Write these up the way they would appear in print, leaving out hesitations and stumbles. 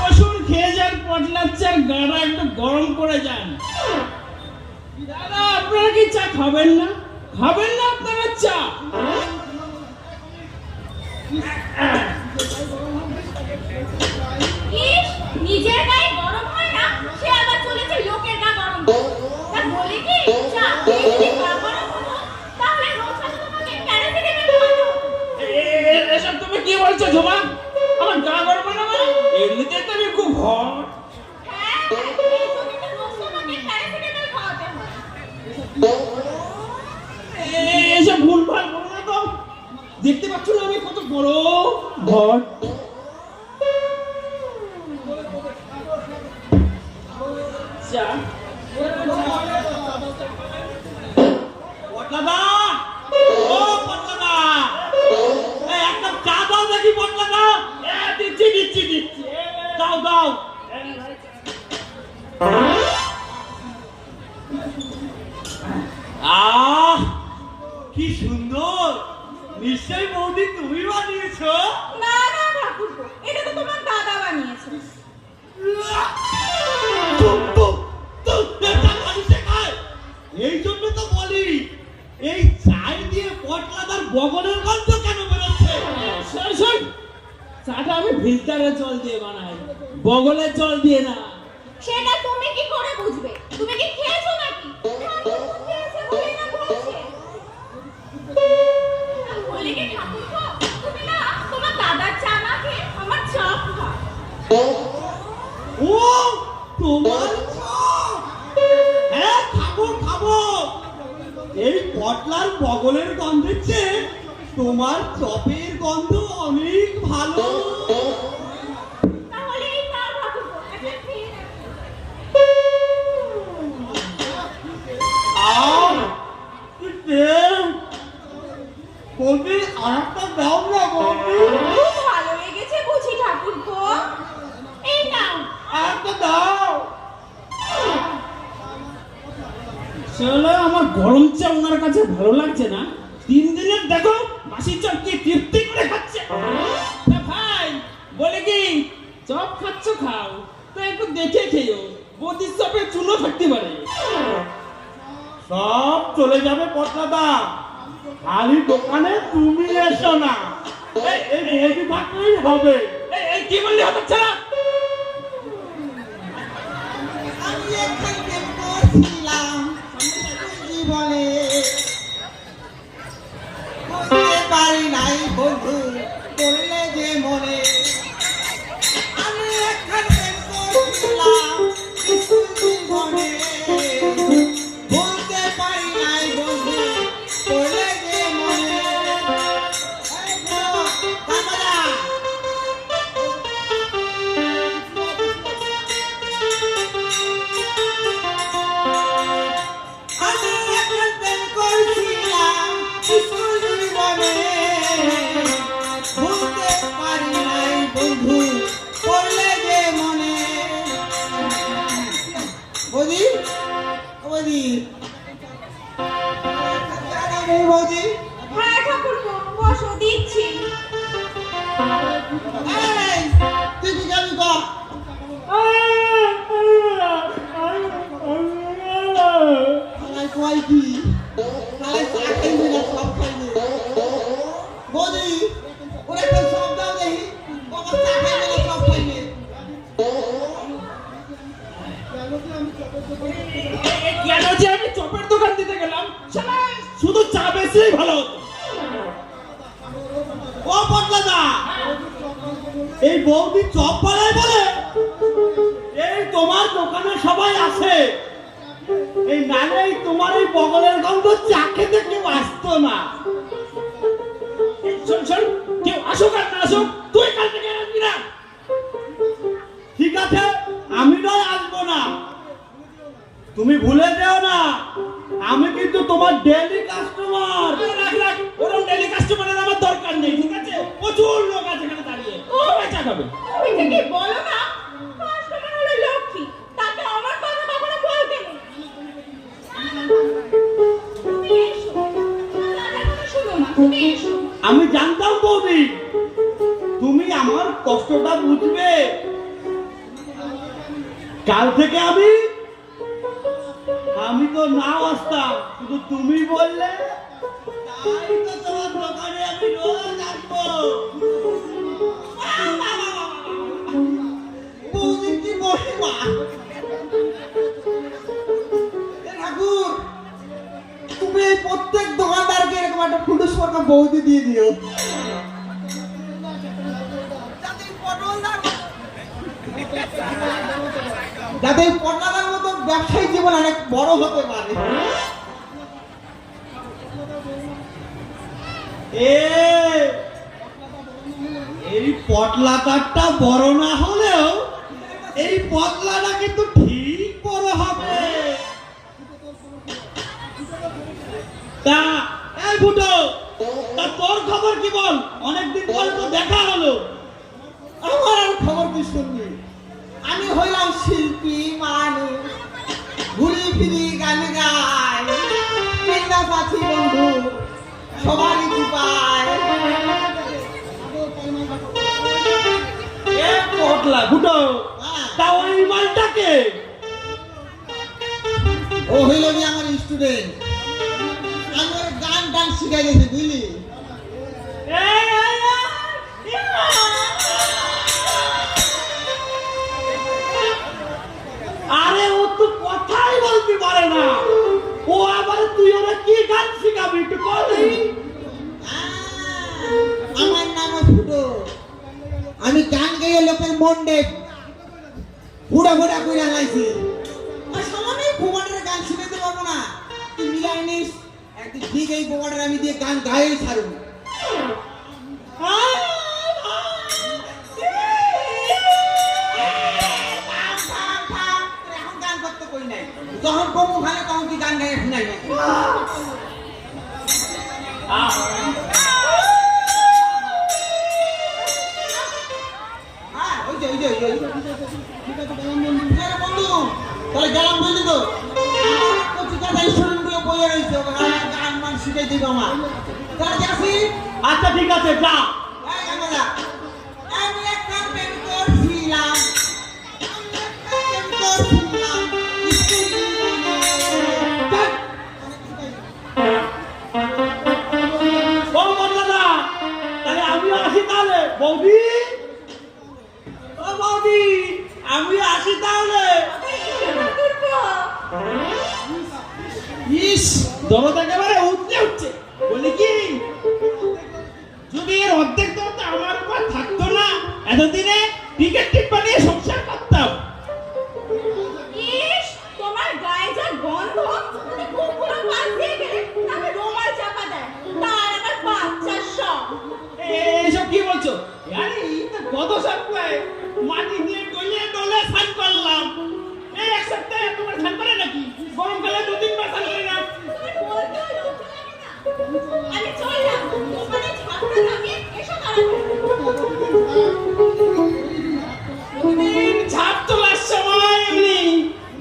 ওষুধ খেয়ে যান, পটলাচ্চার গাড়া একটু গরম করে যান। দাদা আপনারা কি চা খাবেন না? খাবেন না আপনারা চা? নিজের গায়ে গরম হয় না, সে আবার চলেছে লোকের গা গরম। তা বলি কি, চা যদি গা গরম হতো, তাহলে রোজ রাতে তোমাকে প্যারাসিটামল খাওয়ানো হতো। এসব তুমি কি বলছো ঝুমা? আমার গা গরম না মানে? এমনিতে তো আমি খুব হট। হ্যাঁ, এই জন্যই তো রোজ তোমাকে প্যারাসিটামল খাওয়াতে হয়। এসব ভুলভাল বলো না তো। দেখতে পাচ্ছ না আমি কত বড় হট? চা পটলাদা, ও পটলাদা, এই একটা চা দাও দেখি পটলাদা। দিচ্ছি দিচ্ছি দিচ্ছি, দাও দাও। আহ কি সুন্দর, নিশ্চয়ই বৌদি তুমি বানিয়েছো? না না ঠাকুরপো, এটা তো তোমার দাদা বানিয়েছে। এই জন্য তো বলি, এই চাই দিয়ে পটলাদার বগলের গন্ধ কেন বেরোচ্ছে? শোন শোন, চাটা আমি ফিল্টারের জল দিয়ে বানাই, বগলের জল দিয়ে না। সেটা তুমি কি করে বুঝবে? তুমি কি খেয়েছো নাকি? খেয়েছে বলেই না বলছে। বলি কি ঠাকুরপো, তুমি না তোমার দাদার চা না খেয়ে আমার চপ খাও। ও তোমার চপ? হ্যাঁ খাবো খাবো। এই পটলার বগলের গন্ধের চেয়ে তোমার চপের গন্ধ অনেক ভালো। তাহলে এই নাও ঠাকুরপো, একটা খেয়ে নাও। বৌদি আরেকটা দাও না বৌদি, খুব ভালো লেগেছে বুঝি ঠাকুরপো? এই নাও। আরেকটা দাও। চলো, আমার গরম চা ওনার কাছে ভালো লাগছে না। 3 দিনের দেখো মাসি চপ কি তৃপ্তি করে খাচ্ছে। তা ভাই বলে কি, চপ খাচ্ছ খাও, তো একটু দেখে খেয়েও, বৌদির চপে চুনো থাকতে পারে। সব চলে যাবে পটলাদা, খালি দোকানে তুমি এসো না। এই বৌদি থাকলেই হবে। এই কি বললি হচ্ছে না? আমি এখানে পড়ছিলাম জীবনে, বুঝতে পারি নাই বন্ধু করলে যে মনে। আমি এখানে পড়ছিলাম জীবনে, বুঝতে পারি নাই বন্ধু করলে যে মনে। এই তো, কাকারা। আমি এখন প্রেম করছিলাম স্কুল জীবনে, বুঝতে পারি নাই বন্ধু পড়লে যে মনে। বৌদি, বৌদি, বৌদি, হ্যাঁ ঠাকুরপো, বসো, দিচ্ছি। এই, তুই কি যাবি গো? কয় কি তাহলে চা খাইবে না সব খাইবে? বৌদি, ওরা একটা সব দাও দেখি, ওরা চা খাইবে না সব খাইবে? কেন যে আমি চপের দোকান দিতে গেলাম, শালা শুধু চা বেচলেই ভালো হতো। ও পটলাদা, এই বৌদি চপ বানায় বলে এই তোমার দোকানে সবাই আসে। এই নালে তোমার এই বগলের গন্ধ চা খেতে কেউ আসতো না। শোন শোন, কেউ আসুক আর না আসুক, তুই কাল থেকে আসবি না। ঠিক আছে, আমি নয় আসবো না, তুমি ভুলে যেও না, আমি কিন্তু তোমার ডেইলি কাস্টমার। রাখ রাখ, ওরকম ডেইলি কাস্টমারের আমার দরকার নেই, ঠিক আছে? প্রচুর লোক আছে এখানে দাঁড়িয়ে, ও বেচা খাবে। তুমি কি বলো না, কাস্টমার হলো লক্ষ্মী, তাকে আমার কথা কখনো বলবে না। তুমি এসো, দাদার কথা শোনো না, তুমি এসো। আমি জানতাম বৌদি তুমি আমার কষ্টটা বুঝবে। কাল থেকে আমি তো নাও আসতাম, কিন্তু তুমি বললে তাই তো তোমার দোকানে আমি রোজ আসবো। বৌদি কি মহিমা! এ ঠাকুর, তুমি এই প্রত্যেক দোকানদারকে এরকম একটা ফুটুস মার্কা বৌদি দিয়ে দিও, যাতে এই পটলাদার মতো ব্যবসায়ী জীবন অনেক বড় হতে পারে। এই পটলাটারটা বড় না হলেও এই পটলাটা কিন্তু ঠিক বড় হবে। তা এই ফুটো, তা তোর খবর কি বল? অনেকদিন পরে তো দেখা হলো। আমার আর খবর কি শুনবি? আমি হইলাম শিল্পী মানুষ, ঘুরি ফিরি গান গাই, পেন্দা পাচ্ছি বন্ধু সবারই কৃপায়। এ পটলা ফুটো, হ্যাঁ, তা ওই মালটাকে? ও হইল কি আমার স্টুডেন্ট, আমি ওর গান টান শিখাই দিয়েছি বুঝলি। আরে ও তো কথাই বলতে পারে না, ও আবার তুই ওরা কি গান শিখাবি একটু বলি। আমার নাম ফুটো, আমি গান গাইয়ে লোকের মন্ডে ফুটা ফুটা করে লাইছি। আর সামান্য ভুবনের গান শিখাইতে পারবো না, তুই মিলাই নিস একদিন ঠিক এই ভুবনের আমি দিয়ে গান গাইয়ে ছাড়ব। এখন গান করতে কই নাই, যখন কমু ভালো তখন তুই গান গাইয়ে শুনাই নাই। হ্যাঁ, ওই যে ঠিক আছে বন্ধু, তাহলে গেলাম বুঝলি তো। পত্রিকাটা স্টুডেন্টগুলো বইয়ে রয়েছে, গান মান শিখাই দিব আমার। তাহলে যাচ্ছি। আচ্ছা ঠিক আছে, যা। এই গানটা, আমি একটা প্রেম করছিলাম, ও বন্ধুরা, তাহলে আমিও আসি তাহলে। বৌদি, ও বৌদি, আমিও আসি তাহলে। ইস, দরদ একেবারে উঠছে। বলি কি, যদি এর অর্ধেক দরদ আমার উপর থাকতো না, এতদিনে টিকিট বানিয়ে সংসার করতাম। ইস, তোমার গায়ে যা গন্ধ, তুমি কুকুরও পাশ দিয়ে গেলে তাকে রোমাল চাপা দেয়, তার আবার বাচ্চার শখ। এইসব কি বলছো? আরে এই তো গত সপ্তাহে মাটি দিয়ে ডলে স্নান করলাম। এই এক সপ্তাহে তোমার স্নান করে নাকি? গরমকালে 2-3 বার স্নান করে না। তোমার বলতেও লজ্জা লাগে না? আমি চললাম, দোকানে ঝাড়টা নামিয়ে এসো তাড়াতাড়ি। ঝাঁপ তোলার সময় এমনি,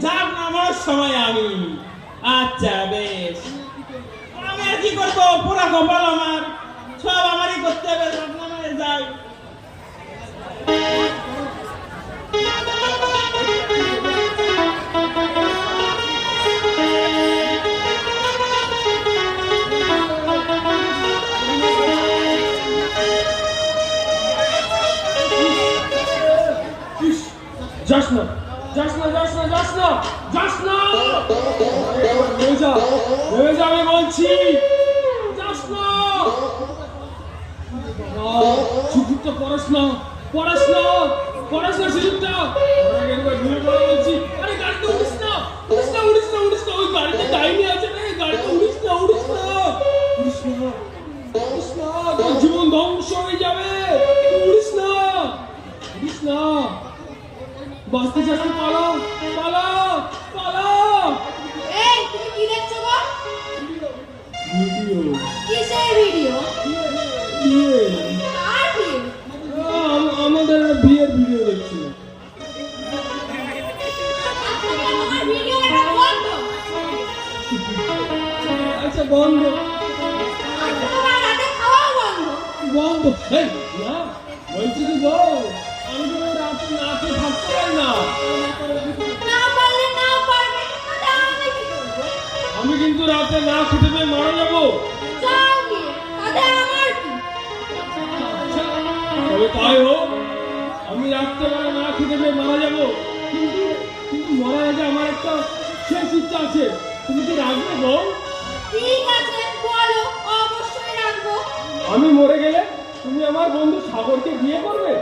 ঝাঁপ নামার সময় আমি। আচ্ছা বেশ, আমি আর কি করবো? পুরা কপাল আমার, সব আমারই করতে হবে। ঝাঁপ নামায় যাই। যাস না, যাস না, যাস না, যাস না, যাস না। নেমে যা, আমি বলছি, যাস না। সুযোগটা পড়াশোনা, পড়াশোনা, পড়াশোনা সুযোগটা। বলছি, আরে গাড়িতে উড়িস না, উড়িস না, উড়িস না, উড়িস না। ওই গাড়িতে ডাইনি আছে রে, গাড়িতে উড়িস না, উড়িস না, উড়িস না, উড়িস না। তোর জীবন ধ্বংস হয়ে যাবে, উড়িস না, উড়িস না। বাঁচতে চাস তো পালাও, পালাও, পালাও। এই, তুমি কি দেখছো গো? ভিডিও, কিসের ভিডিও? বিয়ে, কার ভিডিও? আমাদের বিয়ের ভিডিও দেখছি। তোমার ভিডিও এটা বন্ধ। আচ্ছা বন্ধ, আজকে তোমার রাতে খাওয়াও বন্ধ। বন্ধ। এই না, বলছি রাতে না খেতে পেয়ে মারা যাবো। যাও গিয়ে, তাতে আমার কি? তবে তাই হোক, আমি রাত্রেবেলা না খেতে পেয়ে মারা যাবো, কিন্তু কিন্তু মরার আগে আমার একটা শেষ ইচ্ছা আছে। তুমি কি রাখবে বল? ঠিক আছে, বলো, অবশ্যই রাখবো। আমি মরে গেলে তুমি আমার বন্ধু সাগরকে বিয়ে করবে?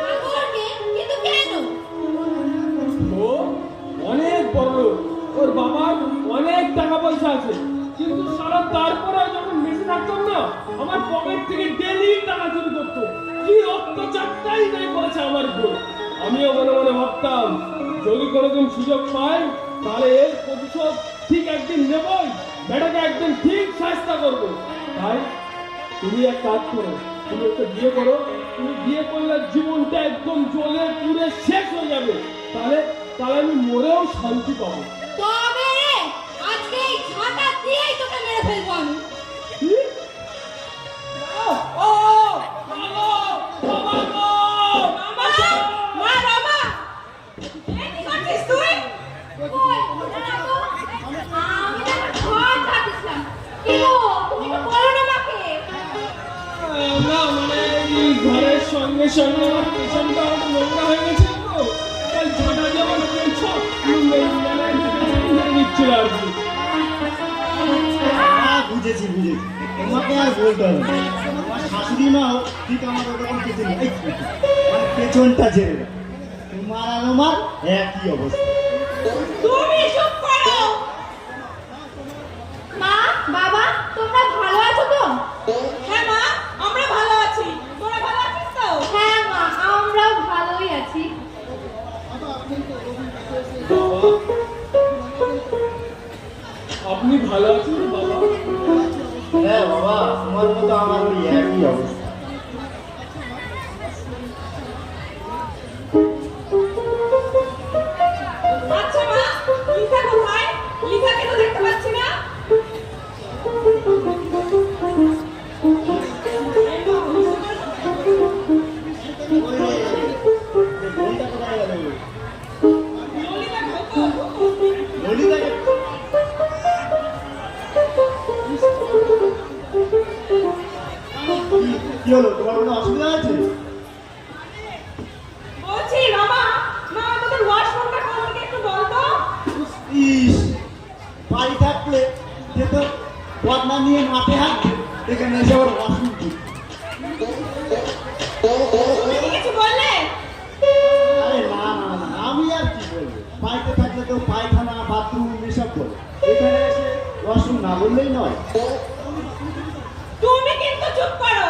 সাগরকে? কিন্তু কেন? ও অনেক বড় লোক, ওর বাবার অনেক টাকা পয়সা আছে, কিন্তু সারা তারপরে যখন বেঁচে থাকতাম না, আমার পকেট থেকে ডেলি টাকা চুরি করতো। কি অত্যাচারটাই নাই করেছে আমার উপর। আমিও মনে মনে ভাবতাম, যদি কোনোদিন সুযোগ পাই তাহলে এর প্রতিশোধ ঠিক একদিন নেবই, বেটাকে একদিন ঠিক চেষ্টা করবো। তাই তুমি এক কাজ করো, তুমি একটা বিয়ে করো। তুমি বিয়ে করলে জীবনটা একদম জ্বলে পুড়ে শেষ হয়ে যাবে, তাহলে তাহলে আমি মরেও শান্তি পাবো। তবে রে, আজকে এই ঝাঁটা দিয়েই তোকে মেরে ফেলবো আমি। কি? ও, বাবা, বাবা গো! রামা! মা রামা! এই কি করছিস তুই? কই, না তো। আমি তো একটা ঘর ঝাঁটিছিলাম। কি গো, তুমি তো বলো না মাকে। না মানে এই ঘরের সঙ্গে সঙ্গে আমার পেছনটা আমার নোংরা হয়ে গেছে তো, তাই ঝাঁটা দিয়ে আমার পেছন মানে নিচ্ছিল আর কি। বুঝেছি বুঝেছি, তোমাকে আর বলতে হবে না। আমার শাশুড়ি মাও ঠিক আমার ওরকম পেছন মানে পেছনটা ছেড়ে দেয়। তোমার আর আমার একই অবস্থা। তুমি চুপ করো। মা, বাবা, তোমরা ভালো আছো তো? হ্যাঁ মা, আমরা ভালো আছি। তোরা ভালো আছিস তো? হ্যাঁ মা, আমরাও ভালোই আছি। আপনি ভালো আছেন বাবা? হ্যাঁ বাবা, তোমার মতো আমার ওই একই অবস্থা। আচ্ছা মা, লিসা কোথায়? লিসাকে তো দেখতে পাচ্ছি না। ললিতা কোথায় গেল? ললিতা কোথায়? ললিতাকে কি হলো, তোমার কোনো অসুবিধা আছে? বলছি মামা, মা আমাদের ওয়াশরুমটা কোন দিকে একটু বল তো। ইস, বাড়ি থাকলে যেত বদনা নিয়ে মাঠে হাঁটতে, এখানে এসে আবার ওয়াশরুম কি? তুমি কি কিছু বললে? আরে না না না, আমি আর কি বলবো, বাড়িতে থাকলে তো পায়খানা বাথরুম এসব বলে, এখানে এসে ওয়াশরুম না বললেই নয়। তুমি কিন্তু চুপ করো।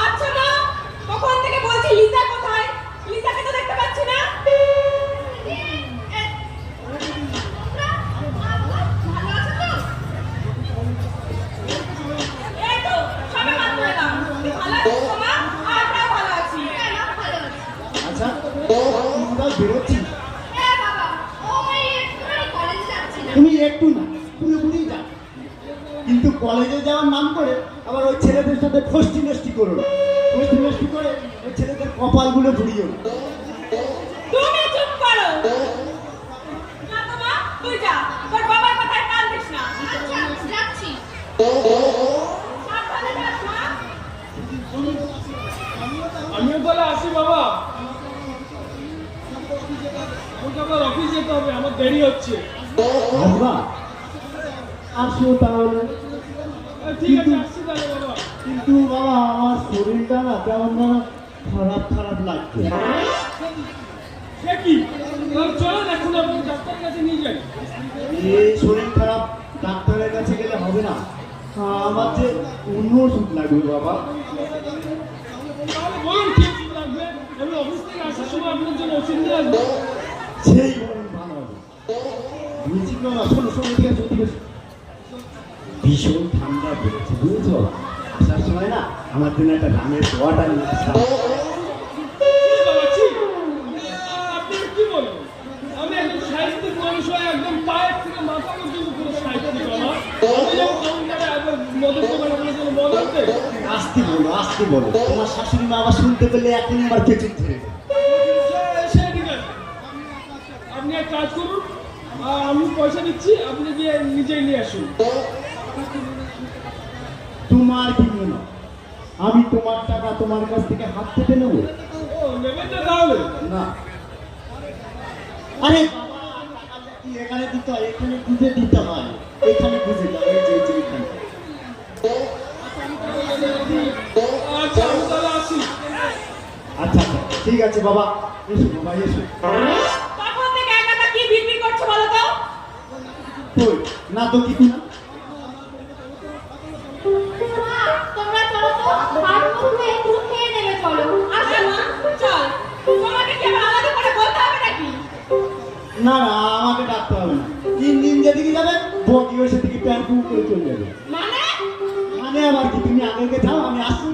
আচ্ছা মা, কখন থেকে বলছি লিসা কোথায়? লিসাকে তো দেখতে পাচ্ছি না। ভালো আছো তো? এই তো, সবে মাত্র এলাম। ভালো আছিস তো মা? আমরাও ভালো আছি। হ্যাঁ মা, ভালো আছি। আচ্ছা, তোমরা বেরোচ্ছি? হ্যাঁ বাবা, ওই একটুখানি কলেজে যাচ্ছিলাম। তুমি একটু না, পুরোপুরি যাও, কিন্তু কলেজে যাওয়ার নাম করে আবার ওই ছেলেদের সাথে ফষ্টি নষ্টি করো না। ফষ্টি নষ্টি করে ওই ছেলেদের কপালগুলো ধরিও না। তুমি চুপ করো। না তো মা, তুই যা, তোর বাবার কথায় কান দিস না। আচ্ছা, যাচ্ছি। সাবধানে যাস মা। আমিও তাহলে আসি বাবা, আমাকে আবার অফিস যেতে হবে, আমার দেরি হচ্ছে। আসবা? আসো তাহলে। ঠিক আছে, আসছি তাহলে বাবা। কিন্তু বাবা, আমার শরীরটা না কেমন যেন খারাপ খারাপ লাগছে। সে কি? তাহলে চলো দেখুন, আপনি ডাক্তারের কাছে নিয়ে যাই। এই শরীর খারাপ ডাক্তারের কাছে গেলে হবে না, আমার যে অন্য ওষুধ লাগবে বাবা। তাহলে বলুন কি ওষুধ লাগবে, আমি অফিস থেকে আসার সময় আপনার জন্য ওষুধ নিয়ে আসবো। সেই বরং ভালো হবে। বলছি বাবা, শোনো শোনো, ঠিক আছে ঠিক আছে। ভীষণ ঠান্ডা পড়েছে বুঝেছো, আসার সময় না আমার জন্য একটা রামের দোয়াটা নিয়ে আসলাম। ছি বাবা, ছি। আপনি কি বলেন? আমি একজন সাহিত্যিক মানুষ হয়ে একদম পায়ের থেকে মাথা পর্যন্ত পুরো সাহিত্যিক আমার। আমি যখন কাউন্টারে একবার মদের দোকানে আপনার জন্য মদ আনতে, আসতে বলো আসতে বলো, তোমার শাশুড়ি মা আবার শুনতে পেলে এখনই আমার পেছন ধরে দেবে। সে ঠিক আছে। আপনি এক কাজ করুন, আমি পয়সা দিচ্ছি, আপনি গিয়ে নিজেই নিয়ে আসুন। তোমার কি মনে হয় আমি তোমার টাকা তোমার কাছ থেকে হাত থেকে নেবো? ও নেবেন না তাহলে? না। আরে বাবা, টাকাটা কি এখানে দিতে হয়? এখানে বুঝে দিতে হয়। এখানে বুঝে দাও, এই যে এখানে। আচ্ছা আমি তাহলে আসি। আচ্ছা আচ্ছা ঠিক আছে বাবা, এসো বাবা এসো। তখন থেকে একা কি বিড়বিড় করছো বলো তো? কই না তো কিছু না। মা, তোমরা চলো তো, হাত মুখ ধুয়ে একটু খেয়ে নেবে চলো। আসো মা, চল। তোমাকে কি আবার আলাদা করে বলতে হবে নাকি? না না আমাকে ডাকতে হবে না। 3 দিন যেদিকে যাবে বকিও সেদিকে প্যান্ট করে চলে যাবে। মানে? মানে আবার কি, তুমি আগে থাও, আমি আসছি।